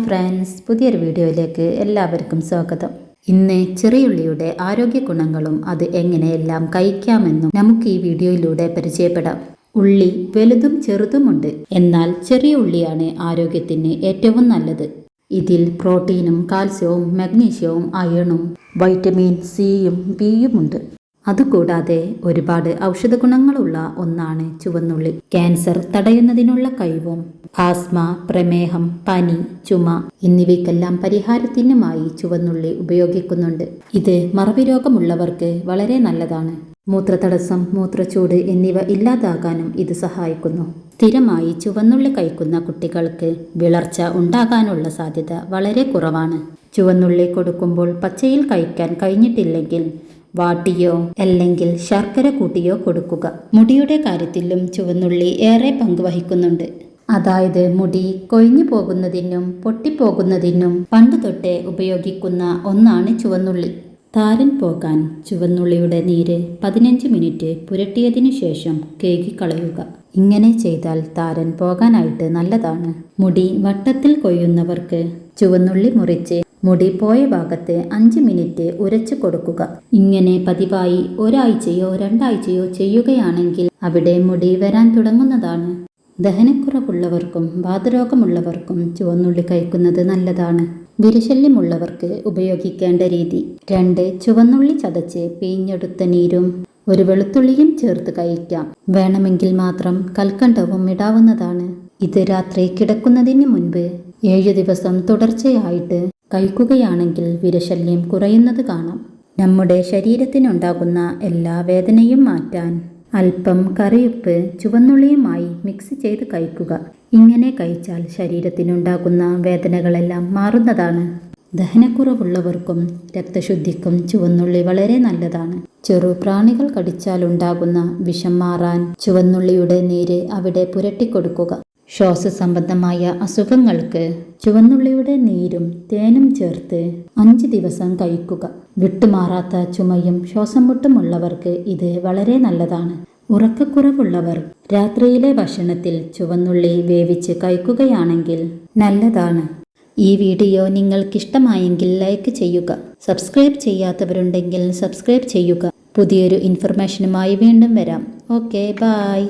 Friends, പുതിയൊരു വീഡിയോയിലേക്ക് എല്ലാവർക്കും സ്വാഗതം. ഇന്ന് ചെറിയുള്ളിയുടെ ആരോഗ്യ ഗുണങ്ങളും അത് എങ്ങനെയെല്ലാം കഴിക്കാമെന്നും നമുക്ക് ഈ വീഡിയോയിലൂടെ പരിചയപ്പെടാം. ഉള്ളി വലുതും ചെറുതുമുണ്ട്, എന്നാൽ ചെറിയ ഉള്ളിയാണ് ആരോഗ്യത്തിന് ഏറ്റവും നല്ലത്. ഇതിൽ പ്രോട്ടീനും കാൽസ്യവും മഗ്നീഷ്യവും അയണും വൈറ്റമിൻ സിയും ബിയും ഉണ്ട്. അതുകൂടാതെ ഒരുപാട് ഔഷധ ഗുണങ്ങളുള്ള ഒന്നാണ് ചുവന്നുള്ളി. ക്യാൻസർ തടയുന്നതിനുള്ള കഴിവും ആസ്മ, പ്രമേഹം, പനി, ചുമ എന്നിവയ്ക്കെല്ലാം പരിഹാരത്തിനുമായി ചുവന്നുള്ളി ഉപയോഗിക്കുന്നുണ്ട്. ഇത് മറവി രോഗമുള്ളവർക്ക് വളരെ നല്ലതാണ്. മൂത്രതടസ്സം, മൂത്രച്ചൂട് എന്നിവ ഇല്ലാതാകാനും ഇത് സഹായിക്കുന്നു. സ്ഥിരമായി ചുവന്നുള്ളി കഴിക്കുന്ന കുട്ടികൾക്ക് വിളർച്ച ഉണ്ടാകാനുള്ള സാധ്യത വളരെ കുറവാണ്. ചുവന്നുള്ളി കൊടുക്കുമ്പോൾ പച്ചയിൽ കഴിക്കാൻ കഴിഞ്ഞിട്ടില്ലെങ്കിൽ വാട്ടിയോ അല്ലെങ്കിൽ ശർക്കര കൂട്ടിയോ കൊടുക്കുക. മുടിയുടെ കാര്യത്തിലും ചുവന്നുള്ളി ഏറെ പങ്ക് വഹിക്കുന്നുണ്ട്. അതായത് മുടി കൊഴിഞ്ഞു പോകുന്നതിനും പൊട്ടിപ്പോകുന്നതിനും പണ്ട് തൊട്ടേ ഉപയോഗിക്കുന്ന ഒന്നാണ് ചുവന്നുള്ളി. താരൻ പോകാൻ ചുവന്നുള്ളിയുടെ നീര് 15 മിനിറ്റ് പുരട്ടിയതിനു ശേഷം കേകിക്കളയുക. ഇങ്ങനെ ചെയ്താൽ താരൻ പോകാനായിട്ട് നല്ലതാണ്. മുടി വട്ടത്തിൽ കൊയ്യുന്നവർക്ക് ചുവന്നുള്ളി മുറിച്ച് മുടി പോയ ഭാഗത്ത് 5 മിനിറ്റ് ഉരച്ചു കൊടുക്കുക. ഇങ്ങനെ പതിവായി ഒരാഴ്ചയോ 2 ആഴ്ചയോ ചെയ്യുകയാണെങ്കിൽ അവിടെ മുടി വരാൻ തുടങ്ങുന്നതാണ്. ദഹനക്കുറവുള്ളവർക്കും വാതരോഗമുള്ളവർക്കും ചുവന്നുള്ളി കഴിക്കുന്നത് നല്ലതാണ്. വിരശല്യമുള്ളവർക്ക് ഉപയോഗിക്കേണ്ട രീതി: 2 ചുവന്നുള്ളി ചതച്ച് പിഴിഞ്ഞെടുത്ത നീരും 1 വെളുത്തുള്ളിയും ചേർത്ത് കഴിക്കാം. വേണമെങ്കിൽ മാത്രം കൽക്കണ്ടവും ഇടാവുന്നതാണ്. ഇത് രാത്രി കിടക്കുന്നതിന് മുൻപ് 7 ദിവസം തുടർച്ചയായിട്ട് കഴിക്കുകയാണെങ്കിൽ വിരശല്യം കുറയുന്നത് കാണാം. നമ്മുടെ ശരീരത്തിനുണ്ടാകുന്ന എല്ലാ വേദനയും മാറ്റാൻ അല്പം കറിയുപ്പ് ചുവന്നുള്ളിയുമായി മിക്സ് ചെയ്ത് കഴിക്കുക. ഇങ്ങനെ കഴിച്ചാൽ ശരീരത്തിനുണ്ടാകുന്ന വേദനകളെല്ലാം മാറുന്നതാണ്. ദഹനക്കുറവുള്ളവർക്കും രക്തശുദ്ധിക്കും ചുവന്നുള്ളി വളരെ നല്ലതാണ്. ചെറു പ്രാണികൾ കടിച്ചാലുണ്ടാകുന്ന വിഷം മാറാൻ ചുവന്നുള്ളിയുടെ നീര് അവിടെ പുരട്ടിക്കൊടുക്കുക. ശ്വാസ സംബന്ധമായ അസുഖങ്ങൾക്ക് ചുവന്നുള്ളിയുടെ നീരും തേനും ചേർത്ത് 5 ദിവസം കഴിക്കുക. വിട്ടുമാറാത്ത ചുമയും ശ്വാസം മുട്ടുമുള്ളവർക്ക് ഇത് വളരെ നല്ലതാണ്. ഉറക്കക്കുറവുള്ളവർ രാത്രിയിലെ ഭക്ഷണത്തിൽ ചുവന്നുള്ളി വേവിച്ച് കഴിക്കുകയാണെങ്കിൽ നല്ലതാണ്. ഈ വീഡിയോ നിങ്ങൾക്കിഷ്ടമായെങ്കിൽ ലൈക്ക് ചെയ്യുക. സബ്സ്ക്രൈബ് ചെയ്യാത്തവരുണ്ടെങ്കിൽ സബ്സ്ക്രൈബ് ചെയ്യുക. പുതിയൊരു ഇൻഫർമേഷനുമായി വീണ്ടും വരാം. Okay, by.